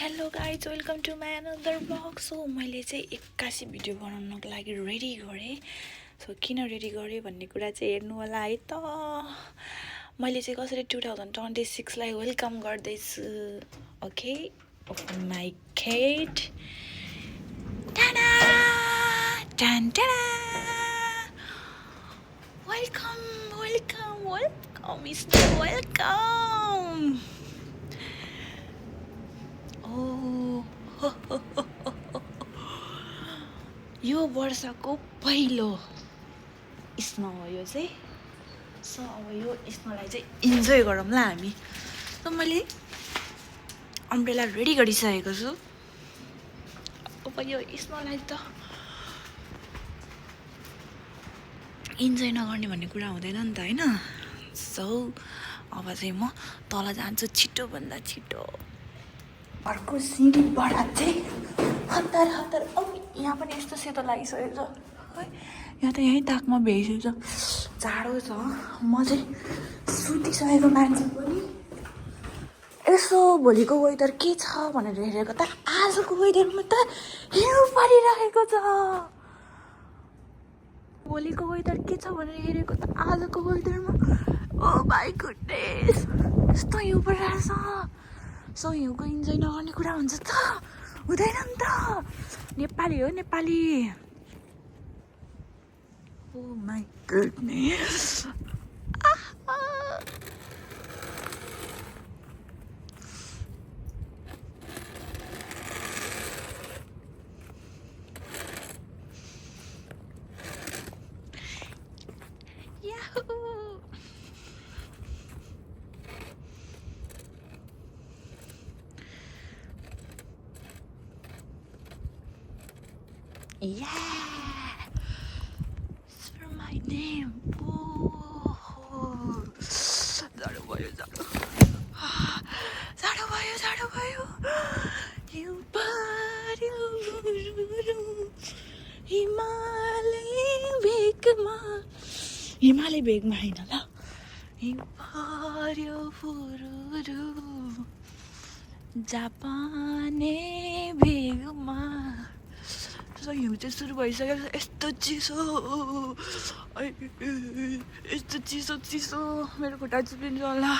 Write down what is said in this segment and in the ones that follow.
Hello guys welcome to my another blog. So मैले चाहिँ 81 video बनाउनको लागि रेडी गरेँ। सो किन रेडी गरेँ भन्ने कुरा चाहिँ हेर्नु होला है त। मैले चाहिँ कसरी 2026 लाई वेलकम गर्दैछु। Okay open my gate. टाडा टान टाडा। Welcome welcome welcome is welcome. यो वर्षको पहिलो स्नो हो यो चाहिँ। सो अब यो स्नोलाई चाहिँ इन्जोय गरौँ ल हामी। सो मैले अम्ब्रेला रेडी गरिसकेको छु। अब यो स्नोलाई त इन्जोय नगर्ने भन्ने कुरा हुँदैन नि त होइन। सो अब चाहिँ म तल जान्छु छिटोभन्दा छिटो। अर्को सिँढीबाट चाहिँ हतार हतार। अब यहाँ पनि यस्तो सेतो लागिसकेको छ है। यहाँ त यहीँ ताकमा भ्याइसकेको छ। जाडो छ। म चाहिँ सुतिसकेको मान्छे पनि यसो भोलिको वेदर के छ भनेर हेरेको त आजको वेदरमा त हिउँ परिरहेको छ। भोलिको वेदर के छ भनेर हेरेको त आजको वेदरमा ओ माई गुडनेस यस्तो हिउँ परिरहेछ। सो हिउँको इन्जोय नगर्ने कुरा हुन्छ त हुँदैन नि त। नेपाली हो Nepali. Oh my goodness. Yeah, for my name. Oh, जाडो भयो जाडो। जाडो भयो जाडो भयो। हिउँ पर्यो हिमालय भेगमा। हिमालय भेगमा होइन ल। हिउँ पर्यो फुरुरु जापाने भेगमा। हिउँ चाहिँ सुरु भइसक्यो। यस्तो चिसो यस्तो चिसो चिसो मेरो खुट्टा चिप्लिन्छ होला।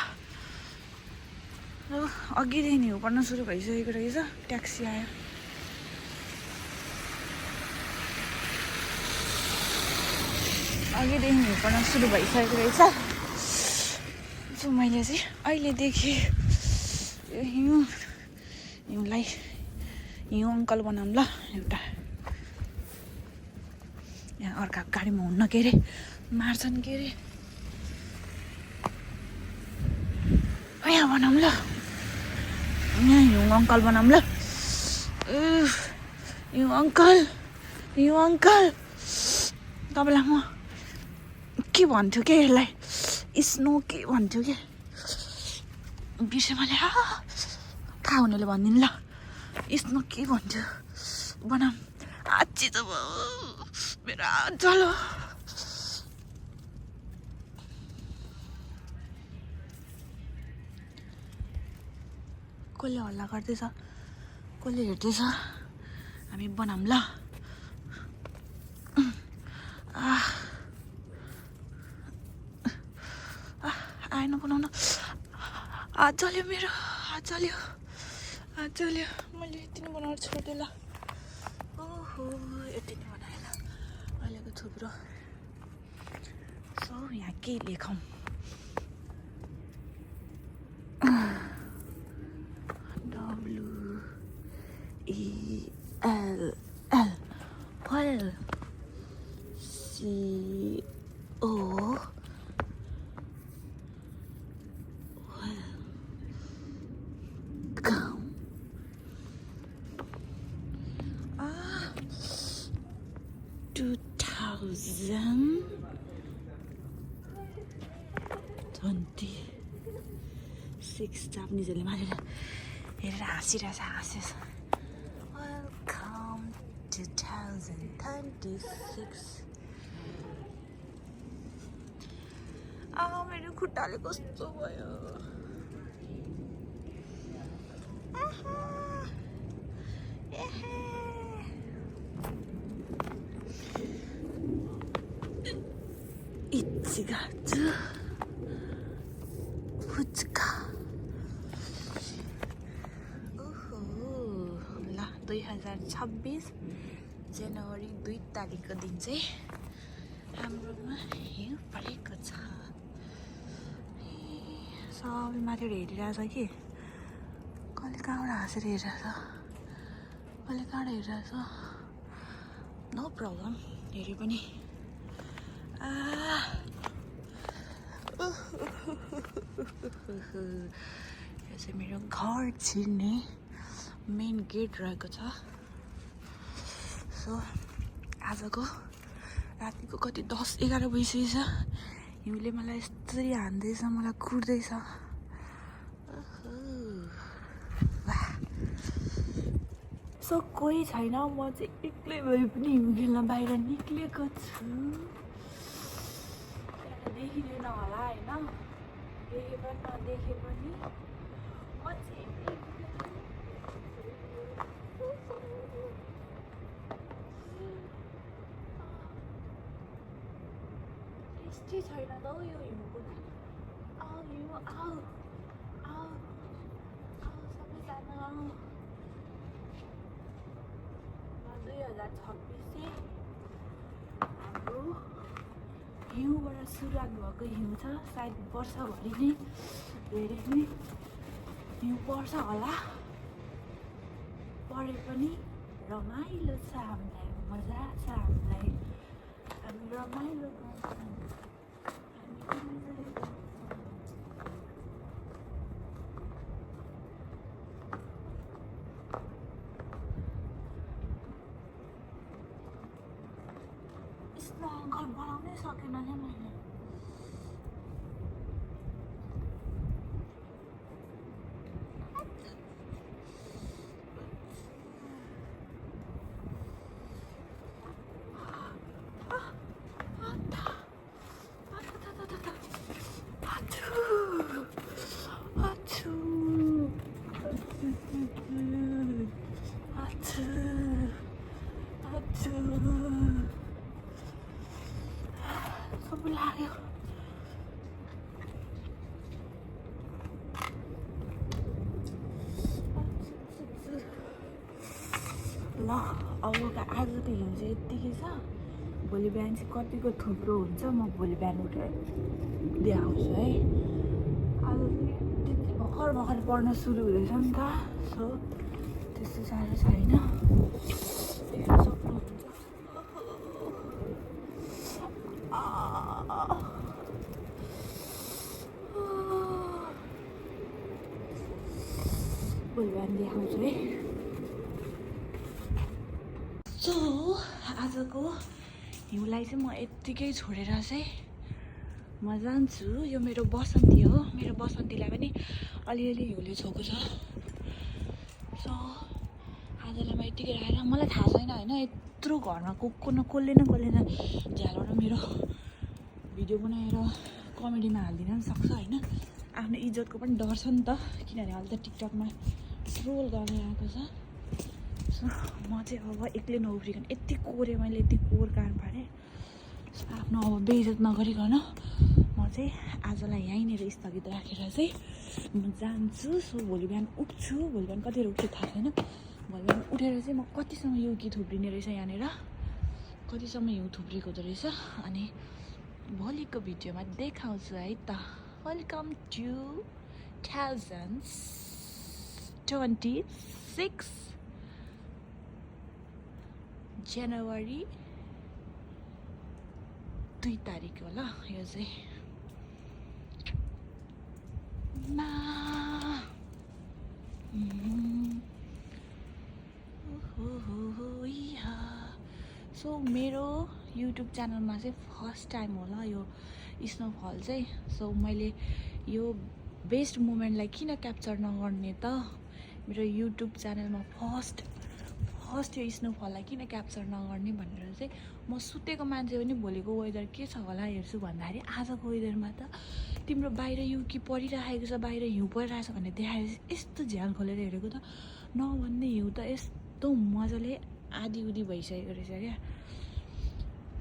अघिदेखि हिउँ पर्न सुरु भइसकेको रहेछ। ट्याक्सी आयो। अघिदेखि हिउँ पर्न सुरु भइसकेको रहेछ। सो मैले चाहिँ अहिलेदेखि यो हिउँलाई हिउँ अङ्कल बनाऊँ ल एउटा। यहाँ अर्काको गाडीमा हुन्न के अरे मार्छन् के अरे। यहाँ बनाऊँ ल। यहाँ हिउँ अङ्कल बनाऊँ ल। हिउँ अङ्कल हिउँ अङ्कल। तपाईँलाई म के भन्थ्यो के यसलाई स्नो के भन्थ्यो के बिर्सेँ मैले। थाहा हुनेले भनिदिनु ल स्नो के भन्थ्यो बनाऊँ। आची त मेरो चलो। कसले हल्ला गर्दैछ कसले हेर्दैछ हामी बनाऊँ ल। आएन बनाउन। हात जल्यो मेरो हात जल्यो हात जल्यो। मैले यति नै बनाएर छोड्दै ल। ओहो यति नै बनाएँ ल अहिलेको थुप्रो। सो यहाँ के लेखौँ। WELL well CO welcome 2026 जापानिजहरूले मारेर हेरेर हाँसिरहेछ हाँसेछ। वेलकम 2026। मेरो खुट्टाले कस्तो भयो। बसिघाट फुच्का ओहो ल 2026 जनवरी 2 तारिकको दिन चाहिँ हाम्रोमा हिउँ परेको छ। सबै माथि हेरिरहेछ कि कहिले कहाँबाट हाँसेर हेरिरहेछ कहिले कहाँबाट हेरिरहेछ नो प्रब्लम हेरे पनि यो चाहिँ मेरो घर छिर्ने मेन गेट रहेको छ। सो आजको रातिको कति 10-11 बजिसकेछ हिउँले मलाई यस्तरी हान्दैछ मलाई कुट्दैछ। सो कोही छैन म चाहिँ एक्लै भए पनि हिउँ खेल्न बाहिर निक्लेको छु। देखिँदैन होला होइन देखे पनि नदेखे पनि म चाहिँ टेस्टी छैन त हौ यो हिउँको आऊ हिउँ आऊ आऊ आऊ सबैजना 2026 चाहिँ हाम्रो हिउँबाट सुरुवात भएको हिउँ छ। सायद वर्षभरि नै धेरै नै हिउँ पर्छ होला परे पनि रमाइलो छ हामीलाई मजा छ हामीलाई हामी रमाइलो गर्छौँ। यस्तो घर बनाउनै सकेन क्या मैले सब लाग्यो। ल अब आज त हिउँ चाहिँ यत्तिकै छ भोलि बिहान चाहिँ कतिको थुप्रो हुन्छ म भोलि बिहान उठेर देखाउँछु है। आज चाहिँ भर्खर भर्खर पढ्न सुरु हुँदैछ नि त सो त्यस्तो साह्रो छैन हेर्न सक्नुहुन्छ। भोलि बिहान देखाउँछु है। सो आजको हिउँलाई चाहिँ म यत्तिकै छोडेर चाहिँ म जान्छु। यो मेरो बसन्ती हो मेरो बसन्तीलाई पनि अलिअलि हिउँले छोएको छ। सो आजलाई म यत्तिकै राखेर मलाई थाहा छैन होइन यत्रो घरमा कसले न झ्यालबाट मेरो भिडियो बनाएर कमेडीमा हालिदिन पनि सक्छ होइन आफ्नो इज्जतको पनि डर छ नि त किनभने अहिले त टिकटकमा ट्रोल गर्ने आएको छ। सो म चाहिँ अब एक्लै नउफ्रिकन यति कोरेँ मैले यति कोर कान पारेँ आफ्नो अब बेइज्जत नगरिकन म चाहिँ आजलाई यहीँनिर स्थगित राखेर चाहिँ म जान्छु। सो भोलि बिहान उठ्छु भोलि बिहान कतिखेर उठ्छु थाहा छैन भोलि बिहान उठेर चाहिँ म कतिसम्म यो गीत थुप्रिने रहेछ यहाँनिर कतिसम्म हिउँ थुप्रिएको हुँदो रहेछ अनि भोलिको भिडियोमा देखाउँछु है त। वेलकम टु 2026 जनवरी 2 तारिक हो ल यो चाहिँ सो मेरो युट्युब च्यानलमा चाहिँ फर्स्ट टाइम होला यो स्नोफल चाहिँ। सो मैले यो बेस्ट मोमेन्टलाई किन क्याप्चर नगर्ने त मेरो युट्युब च्यानलमा फर्स्ट यो स्नोफललाई किन क्याप्चर नगर्ने भनेर चाहिँ म सुतेको मान्छे पनि भोलिको वेदर के छ होला हेर्छु भन्दाखेरि आजको वेदरमा त तिम्रो बाहिर युकी परिरहेको छ बाहिर हिउँ परिरहेछ भन्ने देखाएर यस्तो झ्याल खोलेर हेरेको त नभन्ने हिउँ त यस्तो मजाले आधी उधी भइसकेको रहेछ क्या।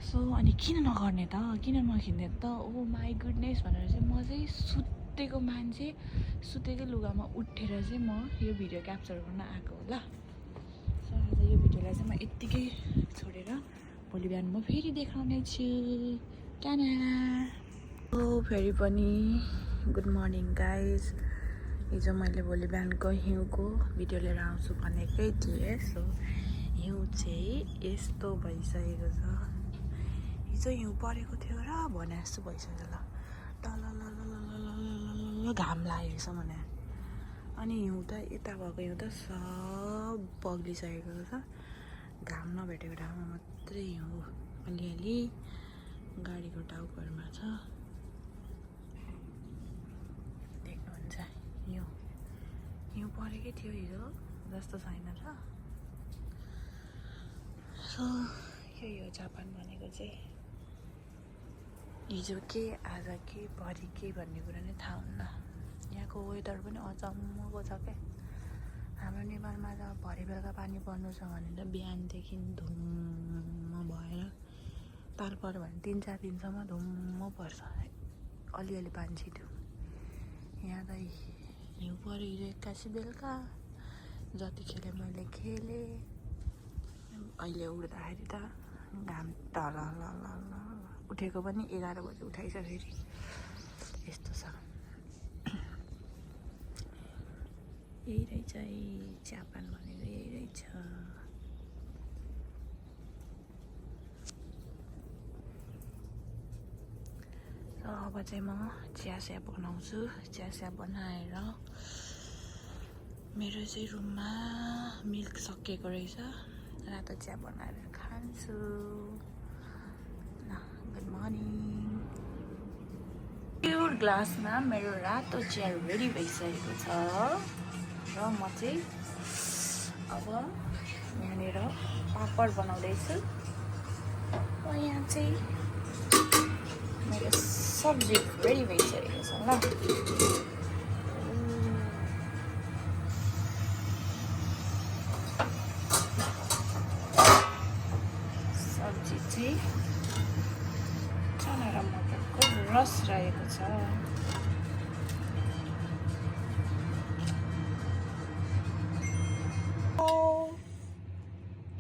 सो अनि किन नगर्ने त, किन नखिच्ने त, ओ माई गुडनेस भनेर चाहिँ म चाहिँ सुतेको मान्छे सुतेकै लुगामा उठेर चाहिँ म यो भिडियो क्याप्चर गर्न आएको हो ल। सो आज यो भिडियोलाई चाहिँ म यत्तिकै छोडेर भोलि बिहान म फेरि देखाउने छु क्याना। ओ फेरि पनि गुड मर्निङ गाइज। हिजो मैले भोलि बिहानको हिउँको भिडियो लिएर आउँछु भनेकै थिएँ। सो हिउँ चाहिँ यस्तो भइसकेको छ। हिजो हिउँ परेको थियो र भने जस्तो भइसक्यो ल। टल घाम लागेको छ भने। अनि हिउँ त यता भएको हिउँ त सब बग्लिसकेको छ। घाम नभेटेको ठाउँमा मात्रै हिउँ अलिअलि गाडीको टाउकोहरूमा छ। देख्नुहुन्छ हिउँ हिउँ परेकै थियो हिजो जस्तो छैन र। सो यही हो जापान भनेको चाहिँ। हिजो के आज के भरि के भन्ने कुरा नै थाहा हुन्न। यहाँको वेदर पनि अचम्मको छ क्या। हाम्रो नेपालमा त भरे बेलुका पानी पर्नु छ भने त बिहानदेखि धुम्म भएर ताल पऱ्यो भने 3-4 दिनसम्म धुम्म पर्छ, अलिअलि पानी छिट्यो। यहाँ त हिउँ पऱ्यो हिजो 81 बेलुका जति खेले मैले खेलेँ। अहिले उठ्दाखेरि त घाम टल उठेको पनि 11 बजी उठाइछ फेरि। यस्तो छ। यही रहेछ जापान भनेको यही रहेछ। र अब चाहिँ म चिया बनाउँछु। चिया बनाएर मेरो चाहिँ रुममा मिल्क सकिएको रहेछ, रातो चिया बनाएर खान्छु। ल गुड मर्निङ। प्योर ग्लासमा मेरो रातो चिया रेडी भइसकेको छ र म चाहिँ अब यहाँनिर पापड बनाउँदैछु। र यहाँ चाहिँ मेरो सब्जी रेडी भइसकेको छ ल। सब्जी चाहिँ चना र मटरको रस रहेको छ।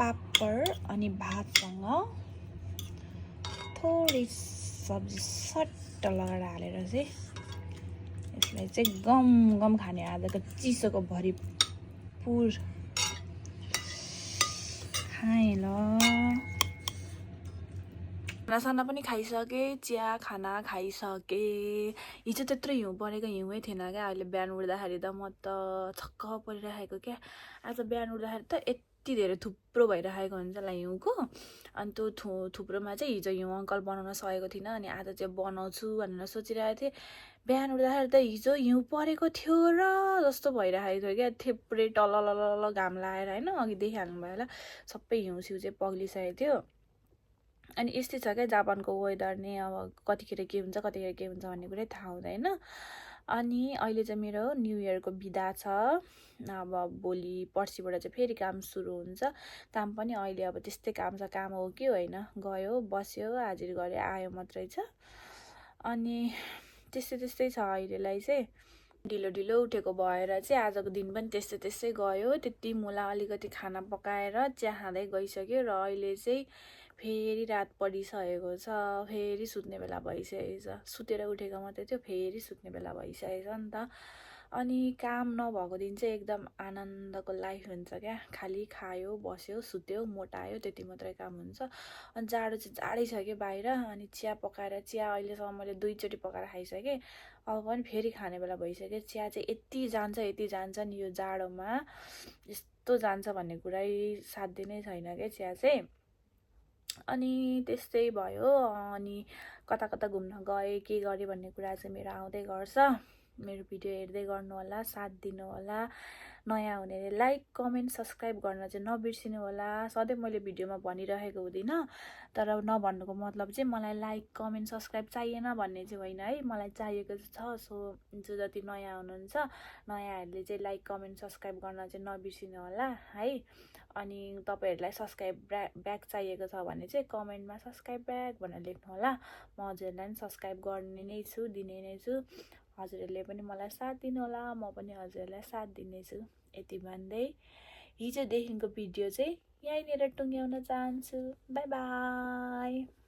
पापड अनि भातसँग थोरै सब्जी सट्ट लगाएर हालेर चाहिँ यसलाई चाहिँ गम गम खाने। आजको चिसोको भरिपुर खाएँ ल। खानासाना पनि खाइसकेँ, चिया खाना खाइसकेँ। हिजो त्यत्रो हिउँ परेको हिउँै थिएन क्या। अहिले बिहान उठ्दाखेरि त म त छक्क परिरहेको क्या। आज बिहान उठ्दाखेरि त यति धेरै थुप्रो भइरहेको हुन्छ होला हिउँको। अनि त्यो थुप्रोमा चाहिँ हिजो हिउँ अङ्कल बनाउन सकेको थिइनँ। अनि आज चाहिँ बनाउँछु भनेर सोचिरहेको थिएँ। बिहान उठ्दाखेरि त हिजो हिउँ परेको थियो र जस्तो भइरहेको थियो क्या। थेप्रे टलल घाम लागेर होइन, अघि देखिहाल्नु भयो होला सबै हिउँसिउँ चाहिँ पग्लिसकेको थियो। अनि यस्तै छ क्या जापानको वेदर नै। अब कतिखेर के हुन्छ कतिखेर के हुन्छ भन्ने कुरै थाहा हुँदैन। अनि अहिले चाहिँ मेरो न्यु इयरको बिदा छ। अब भोलि पर्सिबाट चाहिँ फेरि काम सुरु हुन्छ। काम पनि अहिले अब त्यस्तै काम छ। काम हो कि होइन, गयो बस्यो हाजिर गऱ्यो आयो मात्रै छ। अनि त्यस्तै छ अहिलेलाई चाहिँ। ढिलो उठेको भएर चाहिँ आजको दिन पनि त्यस्तै गयो। त्यति मुला अलिकति खाना पकाएर चिया खाँदै गइसक्यो। र अहिले चाहिँ फेरि रात परिसकेको छ, फेरि सुत्ने बेला भइसकेको छ। सुतेर उठेको मात्रै थियो, फेरि सुत्ने बेला भइसकेको छ नि त। अनि काम नभएको दिन चाहिँ एकदम आनन्दको लाइफ हुन्छ क्या। खालि खायो बस्यो सुत्यो मोटायो त्यति मात्रै काम हुन्छ। अनि जाडो चाहिँ जाडै छ कि बाहिर। अनि चिया पकाएर चिया अहिलेसम्म मैले 2 चोटि पकाएर खाइसकेँ। अब पनि फेरि खाने बेला भइसक्यो। चिया चाहिँ यति जान्छ नि यो जाडोमा, यस्तो जान्छ भन्ने कुरै साध्य नै छैन क्या चिया चाहिँ। अनि त्यस्तै भयो। अनि कता घुम्न गएँ के गरेँ भन्ने कुरा चाहिँ मेरो आउँदै गर्छ। मेरो भिडियो हेर्दै गर्नु होला, साथ दिनु होला। नयाँ हुनेले लाइक कमेन्ट सब्सक्राइब गर्न चाहिँ नबिर्सिनु होला। सधैँ मैले भिडियोमा भनिरहेको हुँदिनँ, तर नभन्नुको मतलब चाहिँ मलाई लाइक कमेन्ट सब्सक्राइब चाहिएन भन्ने चाहिँ होइन है। मलाई चाहिएको चाहिँ छ। सो जो जति नयाँ हुनुहुन्छ नयाँहरूले चाहिँ लाइक कमेन्ट सब्सक्राइब गर्न चाहिँ नबिर्सिनु होला है। अनि तपाईँहरूलाई सब्सक्राइब ब्याक चाहिएको छ भने चाहिँ कमेन्टमा सब्सक्राइब ब्याक भनेर लेख्नु होला। म हजुरहरूलाई पनि सब्सक्राइब गर्ने नै छु, दिने नै छु। हजुरहरूले पनि मलाई साथ दिनु होला, म पनि हजुरहरूलाई साथ दिनेछु। यति भन्दै हिजोदेखिको भिडियो चाहिँ यहीँनिर टुङ्ग्याउन चाहन्छु। By by.